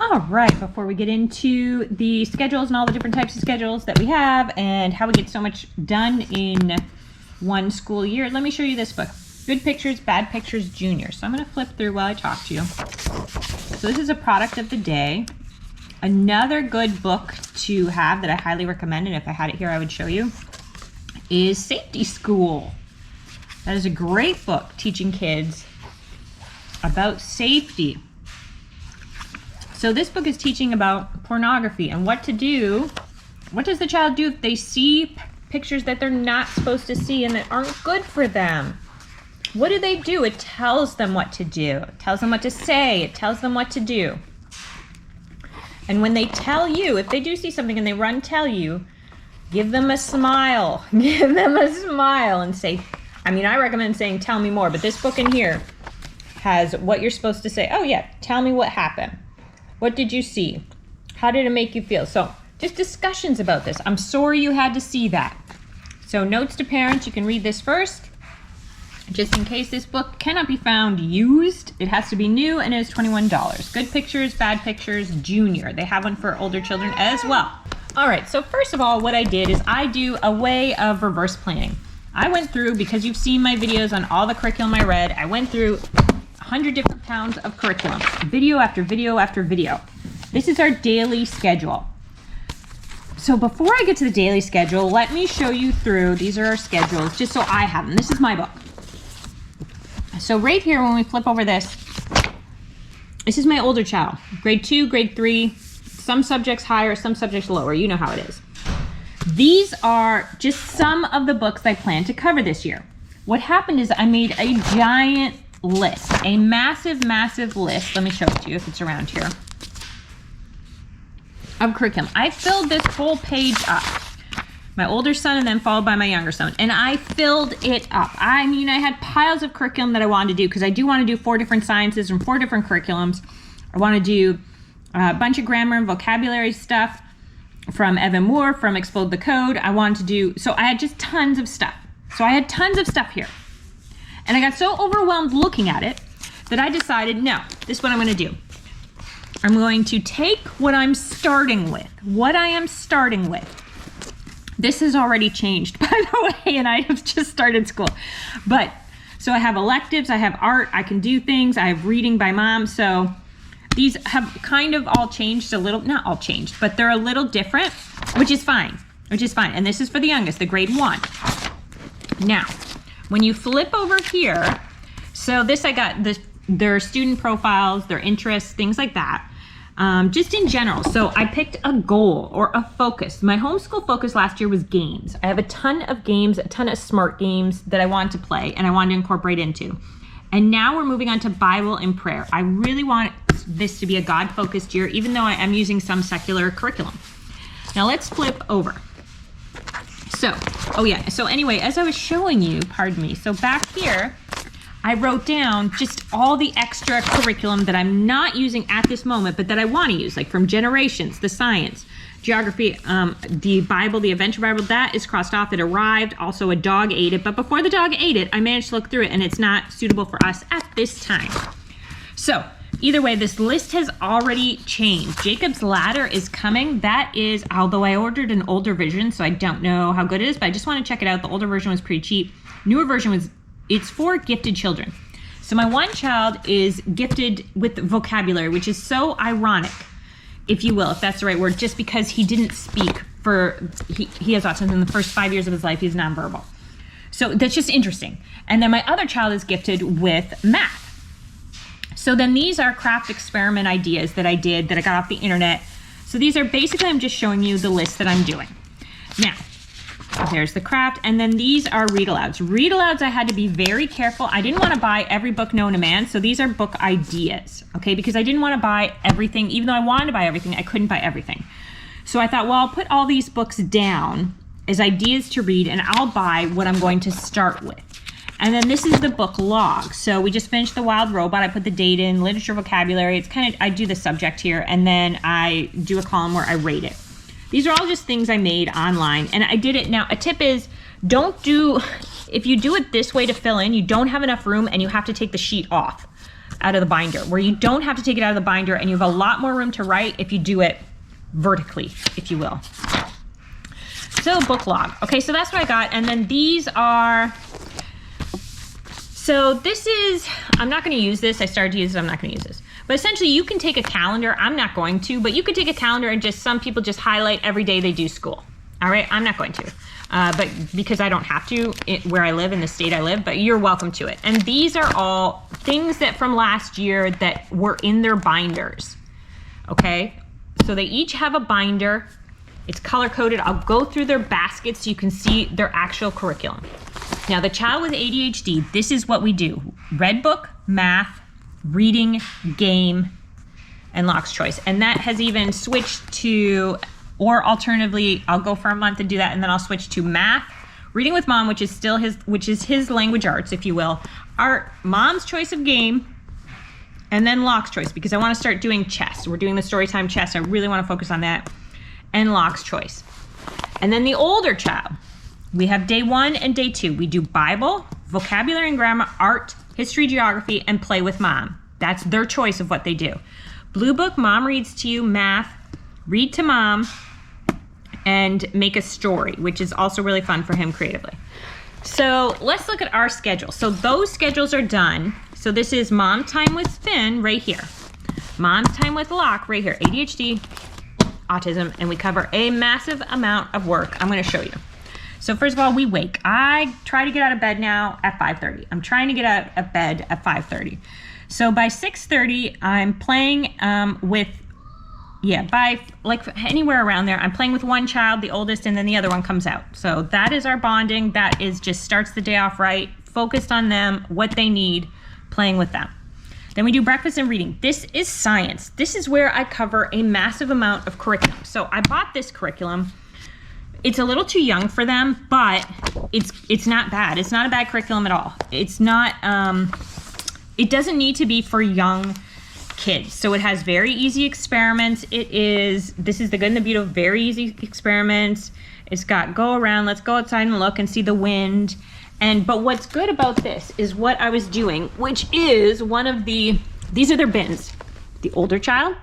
All right, before we get into the schedules and all the different types of schedules that we have and how we get so much done in one school year, let me show you this book, Good Pictures, Bad Pictures Junior. So I'm going to flip through while I talk to you. So this is a product of the day. Another good book to have that I highly recommend, and if I had it here I would show you, is Safety School. That is a great book teaching kids about safety. So this book is teaching about pornography and what to do. What does the child do if they see pictures that they're not supposed to see and that aren't good for them? What do they do? It tells them what to do. It tells them what to say. It tells them what to do. And when they tell you, if they do see something and they run tell you, give them a smile. Give them a smile and say, I recommend saying, tell me more, but this book in here has what you're supposed to say. Oh yeah, tell me what happened. What did you see? How did it make you feel? So just discussions about this. I'm sorry you had to see that. So notes to parents, you can read this first. Just in case this book cannot be found used, it has to be new and it is $21. Good Pictures, Bad Pictures Junior. They have one for older children as well. All right, so first of all, what I did is I do a way of reverse planning. I went through, because you've seen my videos on all the curriculum I read, I went through 100 different pounds of curriculum, video after video after video. This is our daily schedule. So before I get to the daily schedule, let me show you through, these are our schedules, just so I have them. This is my book. So right here, when we flip over this is my older child, grade 2, grade 3, some subjects higher, some subjects lower. You know how it is. These are just some of the books I plan to cover this year. What happened is I made a giant list, a massive, massive list. Let me show it to you if it's around here. Of curriculum. I filled this whole page up. My older son and then followed by my younger son. And I filled it up. I had piles of curriculum that I wanted to do because I do want to do 4 different sciences from 4 different curriculums. I want to do a bunch of grammar and vocabulary stuff from Evan Moore, from Explode the Code. I wanted to do, so I had just tons of stuff. So I had tons of stuff here. And I got so overwhelmed looking at it that I decided, no, this is what I'm going to do. I'm going to take what I'm starting with, what I am starting with. This has already changed, by the way, and I have just started school. But, so I have electives, I have art, I can do things, I have reading by mom. So these have kind of all changed a little, not all changed, but they're a little different, which is fine, And this is for the youngest, the grade 1. Now, when you flip over here, so this I got their student profiles, their interests, things like that. Just in general. So I picked a goal or a focus. My homeschool focus last year was games. I have a ton of games, a ton of smart games that I wanted to play and I wanted to incorporate into. And now we're moving on to Bible and prayer. I really want this to be a God-focused year, even though I am using some secular curriculum. Now let's flip over. So, so anyway, as I was showing you, pardon me, so back here, I wrote down just all the extra curriculum that I'm not using at this moment, but that I want to use, like from generations, the science, geography, the Bible, the Adventure Bible, that is crossed off. It arrived. Also, a dog ate it. But before the dog ate it, I managed to look through it, and it's not suitable for us at this time. So either way, this list has already changed. Jacob's Ladder is coming. That is, although I ordered an older version, so I don't know how good it is, but I just want to check it out. The older version was pretty cheap. Newer version was, it's for gifted children. So my one child is gifted with vocabulary, which is so ironic, if you will, if that's the right word, just because he didn't speak he has autism. In the first 5 years of his life, he's nonverbal. So that's just interesting. And then my other child is gifted with math. So then these are craft experiment ideas that I did that I got off the internet. So these are basically, I'm just showing you the list that I'm doing. Now, there's the craft, and then these are read-alouds. Read-alouds, I had to be very careful. I didn't want to buy every book known to man, so these are book ideas, okay? Because I didn't want to buy everything. Even though I wanted to buy everything, I couldn't buy everything. So I thought, well, I'll put all these books down as ideas to read, and I'll buy what I'm going to start with. And then this is the book log. So we just finished The Wild Robot. I put the date in, literature, vocabulary. It's kind of, I do the subject here, and then I do a column where I rate it. These are all just things I made online, and I did it. Now, a tip is, if you do it this way to fill in, you don't have enough room and you have to take the sheet off. out of the binder, where you don't have to take it out of the binder and you have a lot more room to write if you do it vertically, if you will. So book log. Okay, so that's what I got. And then these are, so this is, I'm not going to use this. I started to use it. I'm not going to use this. But essentially you can take a calendar. I'm not going to, but you could take a calendar and just, some people just highlight every day they do school. All right, I'm not going to, but because I don't have to where I live, in the state I live, but you're welcome to it. And these are all things that from last year that were in their binders. Okay, so they each have a binder. It's color coded. I'll go through their baskets so you can see their actual curriculum. Now, the child with ADHD, this is what we do. Red book, math, reading, game, and Locke's Choice. And that has even switched to, or alternatively, I'll go for a month and do that, and then I'll switch to math, reading with mom, which is still his language arts, if you will, art, mom's choice of game, and then Locke's Choice, because I want to start doing chess. We're doing the storytime chess. I really want to focus on that, and Locke's Choice. And then the older child, we have day 1 and day 2. We do Bible, vocabulary and grammar, art, history, geography, and play with mom. That's their choice of what they do. Blue book, mom reads to you, math, read to mom, and make a story, which is also really fun for him creatively. So let's look at our schedule. So those schedules are done. So this is mom time with Finn right here. Mom's time with Locke right here. ADHD, autism, and we cover a massive amount of work. I'm going to show you. So first of all, we wake. I try to get out of bed now at 5:30. I'm trying to get out of bed at 5:30. So by 6:30, I'm playing by like anywhere around there, I'm playing with one child, the oldest, and then the other one comes out. So that is our bonding. That is just starts the day off right, focused on them, what they need, playing with them. Then we do breakfast and reading. This is science. This is where I cover a massive amount of curriculum. So I bought this curriculum. It's a little too young for them, but it's not bad. It's not a bad curriculum at all. It's not, it doesn't need to be for young kids. So it has very easy experiments. This is the good and the beautiful, very easy experiments. It's got go around, let's go outside and look and see the wind. But what's good about this is what I was doing, which is these are their bins. The older child,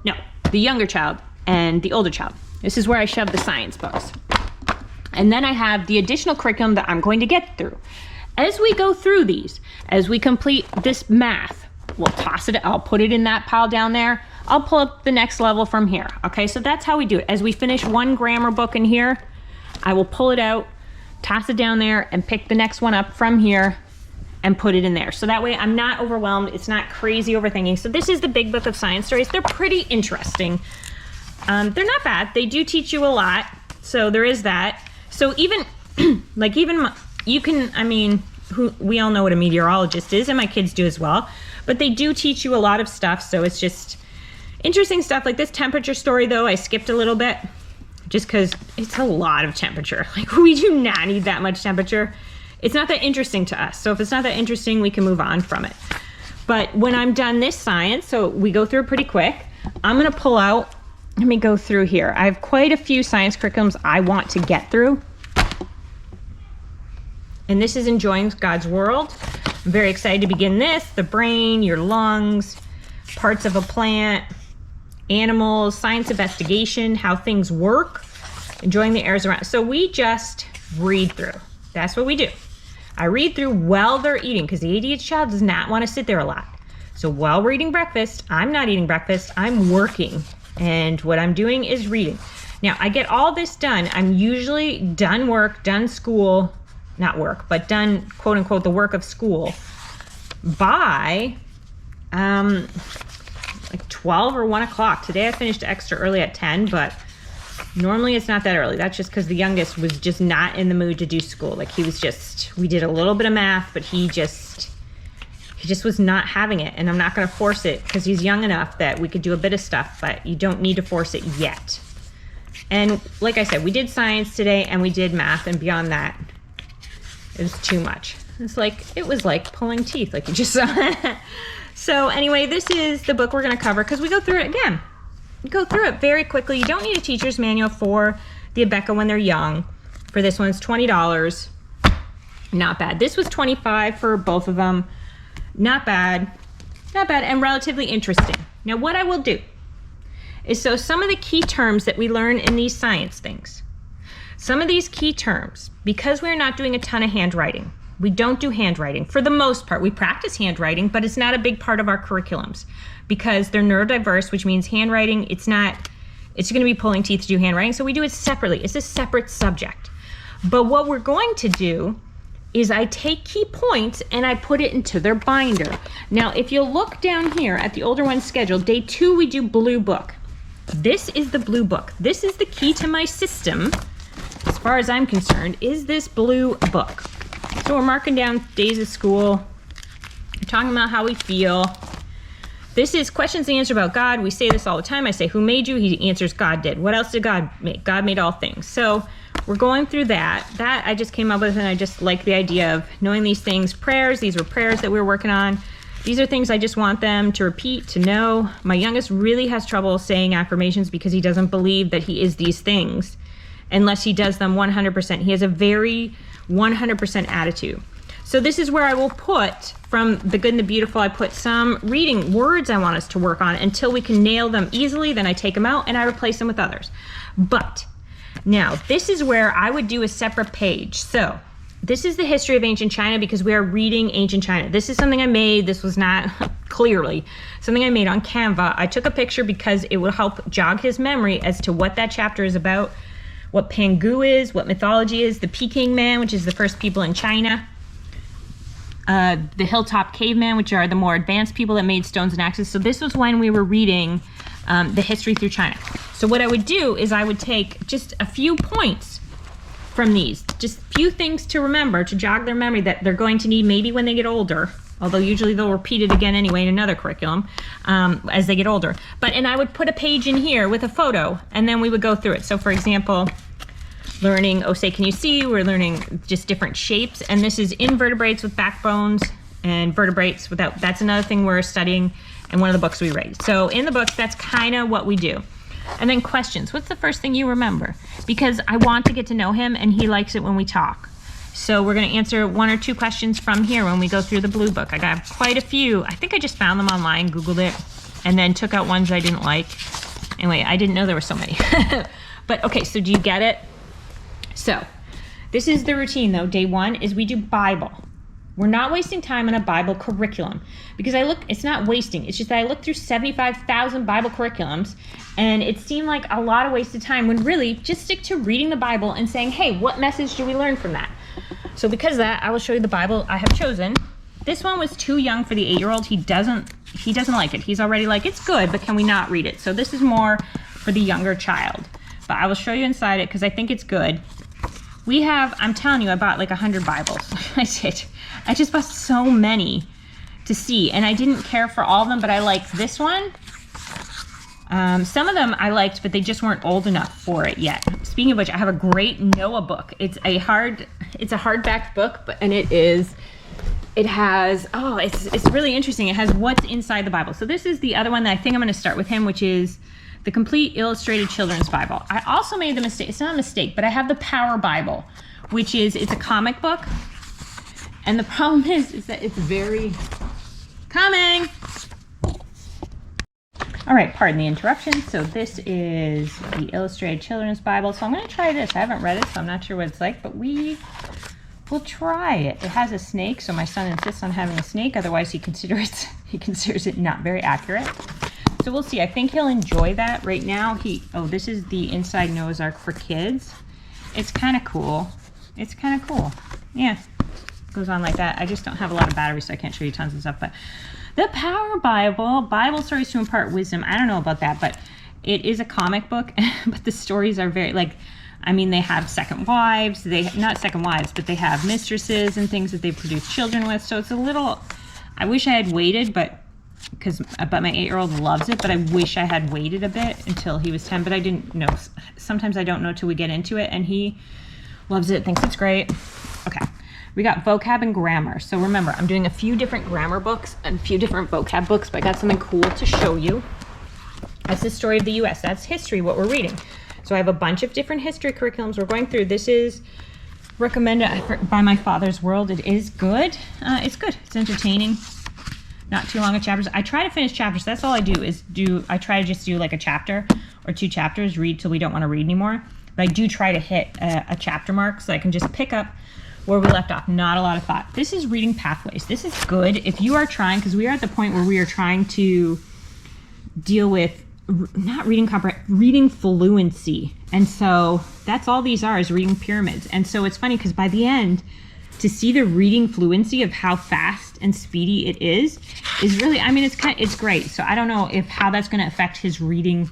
no, the younger child and the older child. This is where I shove the science books. And then I have the additional curriculum that I'm going to get through. As we go through these, as we complete this math, we'll toss it, I'll put it in that pile down there. I'll pull up the next level from here. Okay, so that's how we do it. As we finish one grammar book in here, I will pull it out, toss it down there, and pick the next one up from here and put it in there. So that way I'm not overwhelmed. It's not crazy overthinking. So this is the big book of science stories. They're pretty interesting. They're not bad. They do teach you a lot. So there is that. So even, we all know what a meteorologist is, and my kids do as well, but they do teach you a lot of stuff. So it's just interesting stuff. Like this temperature story though, I skipped a little bit just because it's a lot of temperature. Like we do not need that much temperature. It's not that interesting to us. So if it's not that interesting, we can move on from it. But when I'm done this science, so we go through it pretty quick, I'm gonna pull out, let me go through here. I have quite a few science curriculums I want to get through. And this is Enjoying God's World. I'm very excited to begin this. The brain, your lungs, parts of a plant, animals, science investigation, how things work, enjoying the airs around. So we just read through. That's what we do. I read through while they're eating because the ADHD child does not want to sit there a lot. So while we're eating breakfast, I'm not eating breakfast, I'm working. And what I'm doing is reading. Now I get all this done. I'm usually done work, done school, not work, but done quote unquote the work of school by like 12 or 1 o'clock. Today I finished extra early at 10, but normally it's not that early. That's just because the youngest was just not in the mood to do school. Like we did a little bit of math, but he just was not having it. And I'm not going to force it because he's young enough that we could do a bit of stuff, but you don't need to force it yet. And like I said, we did science today and we did math, and beyond that, it was too much. It was like pulling teeth, like you just saw. So anyway, this is the book we're going to cover because we go through it again. We go through it very quickly. You don't need a teacher's manual for the Abeka when they're young. For this one, it's $20. Not bad. This was $25 for both of them. Not bad. Not bad, and relatively interesting. Now what I will do is, so some of the key terms that we learn in these science things, some of these key terms, because we're not doing a ton of handwriting, we don't do handwriting for the most part. We practice handwriting, but it's not a big part of our curriculums because they're neurodiverse, which means handwriting, it's going to be pulling teeth to do handwriting, so we do it separately. It's a separate subject. But what we're going to do is I take key points and I put it into their binder. Now, if you look down here at the older one's schedule, day 2, we do blue book. This is the blue book. This is the key to my system, as far as I'm concerned, is this blue book. So we're marking down days of school. We're talking about how we feel. This is questions and answers about God. We say this all the time. I say, who made you? He answers, God did. What else did God make? God made all things. So we're going through that. That I just came up with, and I just like the idea of knowing these things. Prayers, these were prayers that we were working on. These are things I just want them to repeat, to know. My youngest really has trouble saying affirmations because he doesn't believe that he is these things unless he does them 100%. He has a very 100% attitude. So this is where I will put, from the good and the beautiful, I put some reading words I want us to work on until we can nail them easily. Then I take them out and I replace them with others. But now this is where I would do a separate page. So this is the history of ancient China because we are reading ancient China. This is something I made. This was not clearly something I made on Canva. I took a picture because it would help jog his memory as to what that chapter is about, what Pangu is, what mythology is, the Peking Man, which is the first people in China, the hilltop caveman, which are the more advanced people that made stones and axes. So this was when we were reading the history through China. So what I would do is I would take just a few points from these, just a few things to remember, to jog their memory that they're going to need maybe when they get older, although usually they'll repeat it again anyway in another curriculum as they get older. And I would put a page in here with a photo, and then we would go through it. So for example, learning, oh, say, can you see? We're learning just different shapes, and this is invertebrates with backbones and vertebrates without. That's another thing we're studying in one of the books we read. So in the books, that's kind of what we do. And then questions. What's the first thing you remember? Because I want to get to know him, and he likes it when we talk. So we're going to answer 1 or 2 questions from here when we go through the blue book. I got quite a few. I think I just found them online, Googled it, and then took out ones I didn't like. Anyway, I didn't know there were so many. But okay, so do you get it? So this is the routine though. Day 1 is we do Bible. We're not wasting time on a Bible curriculum because it's not wasting. It's just that I looked through 75,000 Bible curriculums and it seemed like a lot of wasted time when really just stick to reading the Bible and saying, hey, what message do we learn from that? So because of that, I will show you the Bible I have chosen. This one was too young for the 8-year-old. He doesn't like it. He's already like, it's good, but can we not read it? So this is more for the younger child. But I will show you inside it because I think it's good. We have, I'm telling you, I bought like 100 Bibles. I did. I just bought so many to see, and I didn't care for all of them, but I liked this one. Some of them I liked, but they just weren't old enough for it yet. Speaking of which, I have a great Noah book. It's a hardback book, it's really interesting. It has what's inside the Bible. So this is the other one that I think I'm going to start with him, which is the Complete Illustrated Children's Bible. I also made the mistake, it's not a mistake, but I have the Power Bible, which is, it's a comic book. And the problem is that it's very coming. All right, pardon the interruption. So this is the Illustrated Children's Bible. So I'm going to try this. I haven't read it, so I'm not sure what it's like, but we will try it. It has a snake, so my son insists on having a snake. Otherwise, he considers it not very accurate. So we'll see. I think he'll enjoy that. Right now, this is the Inside Noah's Ark for kids. It's kind of cool. It's kind of cool. Yeah. Goes on like that. I just don't have a lot of battery, so I can't show you tons of stuff. But the Power Bible, Bible stories to impart wisdom. I don't know about that, but it is a comic book. But the stories are very they have second wives. Not second wives, but they have mistresses and things that they produce children with. So it's a little. I wish I had waited, but my 8-year-old loves it. But I wish I had waited a bit until he was 10. But I didn't know. Sometimes I don't know till we get into it, and he loves it. Thinks it's great. Okay. We got vocab and grammar. So remember, I'm doing a few different grammar books and a few different vocab books, but I got something cool to show you. That's the story of the U.S. That's history, what we're reading. So I have a bunch of different history curriculums we're going through. This is recommended by My Father's World. It is good. It's good. It's entertaining. not too long of chapters. I try to finish chapters. That's all I do is I try to just do like a chapter or 2 chapters, read till we don't want to read anymore. But I do try to hit a chapter mark so I can just pick up where we left off. Not a lot of thought. This is reading pathways. This is good if you are trying, because we are at the point where we are trying to deal with not reading reading fluency. And so that's all these are, is reading pyramids. And so it's funny because by the end, to see the reading fluency of how fast and speedy it is really, I mean, it's great. So I don't know how that's going to affect his reading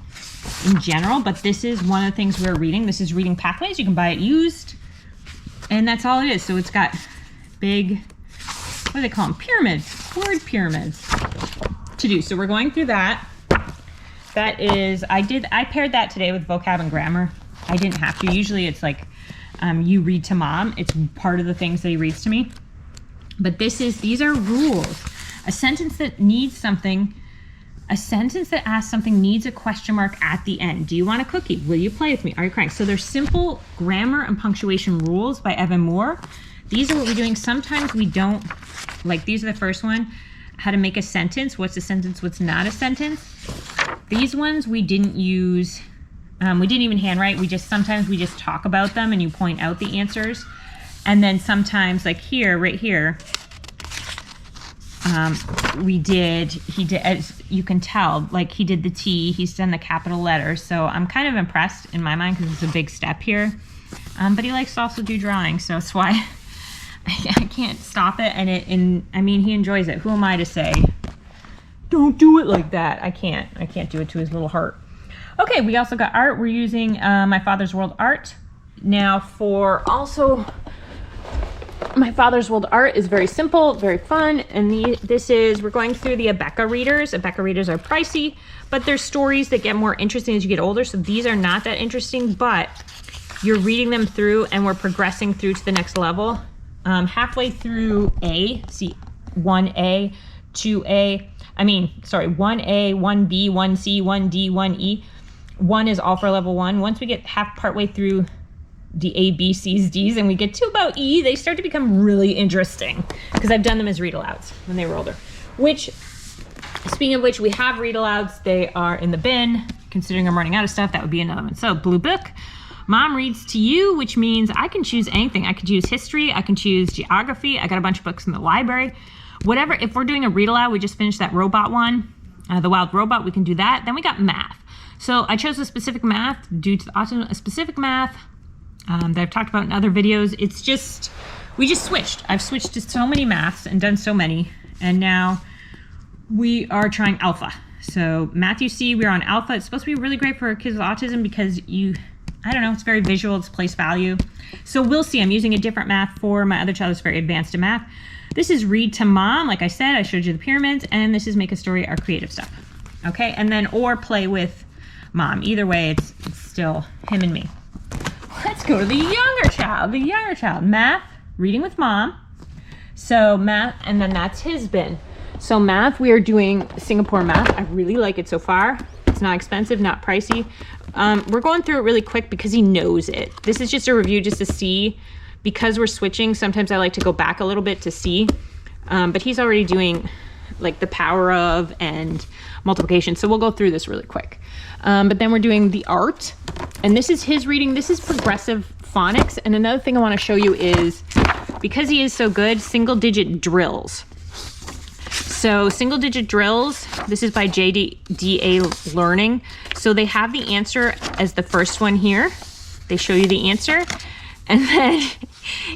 in general, but this is one of the things we're reading. This is reading pathways. You can buy it used, and that's all it is. So it's got big, what do they call them? Pyramids, word pyramids to do. So we're going through that. That is, I paired that today with vocab and grammar. I didn't have to. Usually it's like, you read to mom. It's part of the things that he reads to me. But these are rules. A sentence that needs something, a sentence that asks something needs a question mark at the end. Do you want a cookie? Will you play with me? Are you crying? So they're simple grammar and punctuation rules by Evan Moore. These are what we're doing. Sometimes we don't, like these are the first one, how to make a sentence. What's a sentence? What's not a sentence? These ones we didn't use. We didn't even handwrite. Sometimes we just talk about them and you point out the answers. And then sometimes like here, right here, he did, as you can tell, like he did the T, he's done the capital letters. So I'm kind of impressed in my mind because it's a big step here. But he likes to also do drawing. So that's why I can't stop it. And I mean, he enjoys it. Who am I to say, don't do it like that? I can't do it to his little heart. Okay, we also got art. We're using My Father's World art. Now for also, My Father's World art is very simple, very fun. And we're going through the Abeka readers. Abeka readers are pricey, but there's stories that get more interesting as you get older. So these are not that interesting, but you're reading them through and we're progressing through to the next level. Halfway through A, see 1A, 2A, 1A, 1B, 1C, 1D, 1E. 1 is all for level 1. Once we get partway through the A, B, C's, D's, and we get to about E, they start to become really interesting because I've done them as read-alouds when they were older. Which, speaking of which, we have read-alouds. They are in the bin. Considering I'm running out of stuff, that would be another one. So, Blue Book. Mom reads to you, which means I can choose anything. I could choose history. I can choose geography. I got a bunch of books in the library. Whatever. If we're doing a read-aloud, we just finished that robot one, the Wild Robot, we can do that. Then we got math. So I chose a specific math due to the autism, a specific math that I've talked about in other videos. It's just, we just switched. I've switched to so many maths and done so many. And now we are trying alpha. So Matthew C, we're on alpha. It's supposed to be really great for kids with autism because I don't know, it's very visual, it's place value. So we'll see. I'm using a different math for my other child who's very advanced in math. This is read to mom. Like I said, I showed you the pyramids. And this is make a story, our creative stuff. Okay, and then or play with mom. Either way, it's still him and me. Let's go to the younger child. Math, reading with mom. So math, and then that's his bin. So math, we are doing Singapore math. I really like it so far. It's not expensive, not pricey. We're going through it really quick because he knows it. This is just a review just to see. Because we're switching, sometimes I like to go back a little bit to see. But he's already doing like the power of and multiplication. So we'll go through this really quick. But then we're doing the art. And this is his reading. This is progressive phonics. And another thing I want to show you is, because he is so good, single digit drills. So single digit drills, this is by JDA Learning. So they have the answer as the first one here. They show you the answer. And then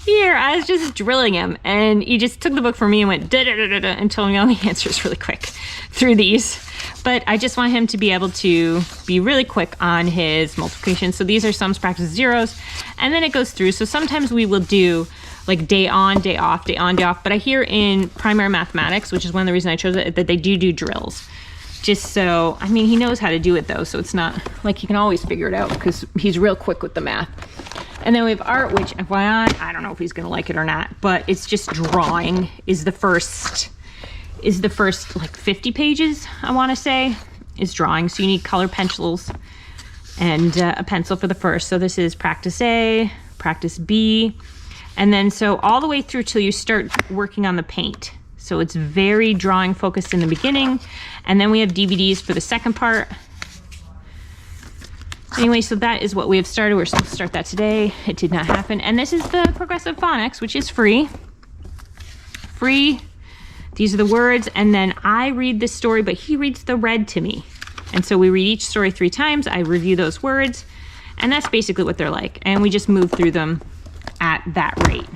here, I was just drilling him, and he just took the book from me and went da-da-da-da-da and told me all the answers really quick through these. But I just want him to be able to be really quick on his multiplication. So these are sums, practice, zeros, and then it goes through. So sometimes we will do like day on, day off, day on, day off. But I hear in primary mathematics, which is one of the reasons I chose it, that they do drills. Just so, I mean, he knows how to do it though, so it's not like he can always figure it out because he's real quick with the math. And then we have art, which FYI, I don't know if he's gonna like it or not, but it's just drawing is the first like 50 pages, I wanna say, is drawing. So you need color pencils and a pencil for the first. So this is practice A, practice B, and then so all the way through till you start working on the paint. So it's very drawing focused in the beginning. And then we have DVDs for the second part. Anyway, so that is what we have started. We're supposed to start that today. It did not happen. And this is the Progressive Phonics, which is free. Free. These are the words. And then I read this story, but he reads the read to me. And so we read each story 3 times. I review those words. And that's basically what they're like. And we just move through them at that rate.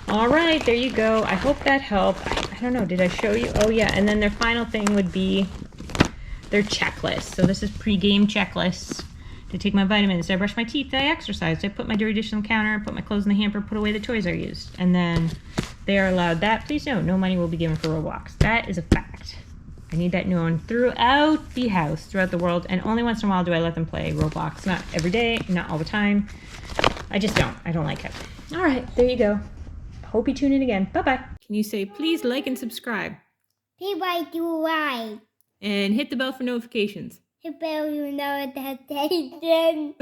All right, there you go. I hope that helped. I don't know, did I show you? Oh yeah, and then their final thing would be their checklist. So this is pre-game checklists. Did I take my vitamins? Did I brush my teeth? Did I exercise? Did I put my dirty dish on the counter? Put my clothes in the hamper? Put away the toys I used? And then they are allowed that. Please note, no money will be given for Roblox. That is a fact. I need that known throughout the house, throughout the world, and only once in a while do I let them play Roblox. Not every day, not all the time. I just don't. I don't like it. All right, there you go. Hope you tune in again. Bye-bye. Can you say, please like and subscribe? Please like do right. And hit the bell for notifications. Hit bell, you know, notification.